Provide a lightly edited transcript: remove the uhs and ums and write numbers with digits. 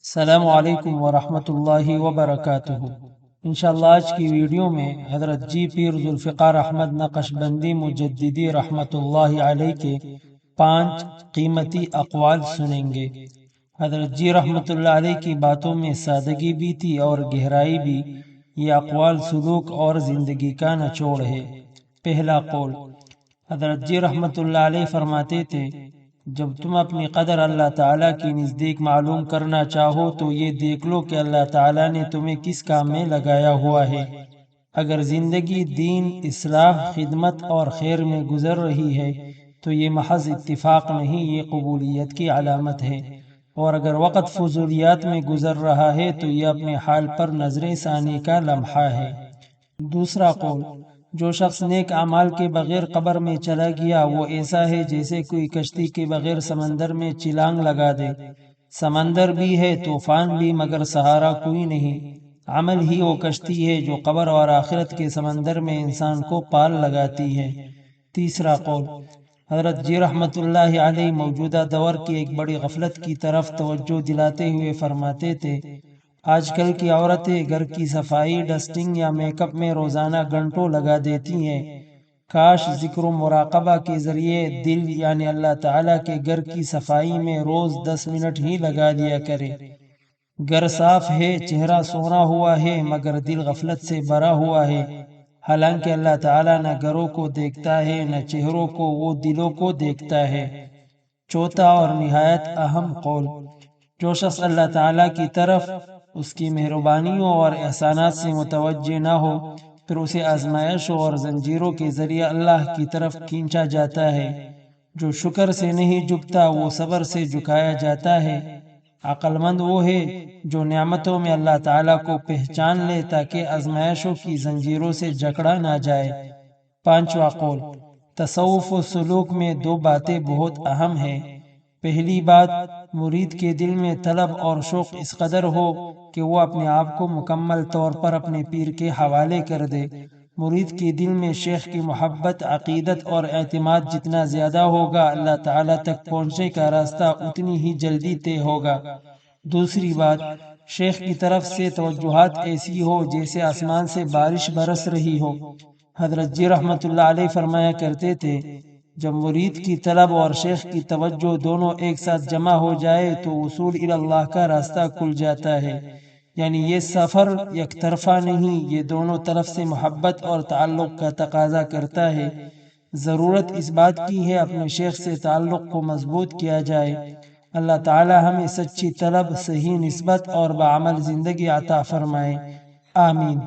السلام علیکم ورحمۃ اللہ وبرکاتہ۔ انشاءاللہ آج کی ویڈیو میں حضرت جی پیر ذوالفقار احمد نقشبندی مجددی رحمۃ اللہ علیہ کے 5 قیمتی اقوال سنیں گے۔ حضرت جی رحمۃ اللہ علیہ کی باتوں میں سادگی بھی تھی اور گہرائی بھی۔ یہ اقوال سلوک اور زندگی کا نچوڑ ہے۔ پہلا قول، حضرت جی رحمۃ اللہ علیہ فرماتے تھے، جب تم اپنی قدر اللہ تعالیٰ کی نزدیک معلوم کرنا چاہو تو یہ دیکھ لو کہ اللہ تعالیٰ نے تمہیں کس کام میں لگایا ہوا ہے۔ اگر زندگی دین، اصلاح، خدمت اور خیر میں گزر رہی ہے تو یہ محض اتفاق نہیں، یہ قبولیت کی علامت ہے، اور اگر وقت فضولیات میں گزر رہا ہے تو یہ اپنے حال پر نظر ثانی کا لمحہ ہے۔ دوسرا قول، جو شخص نیک اعمال کے بغیر قبر میں چلا گیا وہ ایسا ہے جیسے کوئی کشتی کے بغیر سمندر میں چھلانگ لگا دے۔ سمندر بھی ہے، طوفان بھی، مگر سہارا کوئی نہیں۔ عمل ہی وہ کشتی ہے جو قبر اور آخرت کے سمندر میں انسان کو پال لگاتی ہے۔ تیسرا قول، حضرت جی رحمۃ اللہ علیہ موجودہ دور کی ایک بڑی غفلت کی طرف توجہ دلاتے ہوئے فرماتے تھے، آج کل کی عورتیں گھر کی صفائی، ڈسٹنگ یا میک اپ میں روزانہ گھنٹوں لگا دیتی ہیں۔ کاش ذکر و مراقبہ کے ذریعے دل یعنی اللہ تعالیٰ کے گھر کی صفائی میں روز 10 منٹ ہی لگا دیا کرے۔ گھر صاف ہے، چہرہ سونا ہوا ہے، مگر دل غفلت سے بھرا ہوا ہے، حالانکہ اللہ تعالیٰ نہ گھروں کو دیکھتا ہے نہ چہروں کو، وہ دلوں کو دیکھتا ہے۔ چوتھا اور نہایت اہم قول، جو شخص اللہ تعالیٰ کی طرف، اس کی مہربانیوں اور احسانات سے متوجہ نہ ہو، پھر اسے آزمائشوں اور زنجیروں کے ذریعے اللہ کی طرف کھینچا جاتا ہے۔ جو شکر سے نہیں جھکتا وہ صبر سے جھکایا جاتا ہے۔ عقل مند وہ ہے جو نعمتوں میں اللہ تعالیٰ کو پہچان لے تاکہ آزمائشوں کی زنجیروں سے جکڑا نہ جائے۔ پانچواں قول، تصوف و سلوک میں 2 باتیں بہت اہم ہیں۔ پہلی بات، مرید کے دل میں طلب اور شوق اس قدر ہو کہ وہ اپنے آپ کو مکمل طور پر اپنے پیر کے حوالے کر دے۔ مرید کے دل میں شیخ کی محبت، عقیدت اور اعتماد جتنا زیادہ ہوگا، اللہ تعالیٰ تک پہنچنے کا راستہ اتنی ہی جلدی طے ہوگا۔ دوسری بات، شیخ کی طرف سے توجہات ایسی ہو جیسے آسمان سے بارش برس رہی ہو۔ حضرت جی رحمۃ اللہ علیہ فرمایا کرتے تھے، جب مرید کی طلب اور شیخ کی توجہ دونوں ایک ساتھ جمع ہو جائے تو وصول اللہ کا راستہ کھل جاتا ہے۔ یعنی یہ سفر یک طرفہ نہیں، یہ دونوں طرف سے محبت اور تعلق کا تقاضا کرتا ہے۔ ضرورت اس بات کی ہے اپنے شیخ سے تعلق کو مضبوط کیا جائے۔ اللہ تعالی ہمیں سچی طلب، صحیح نسبت اور بعمل زندگی عطا فرمائے، آمین۔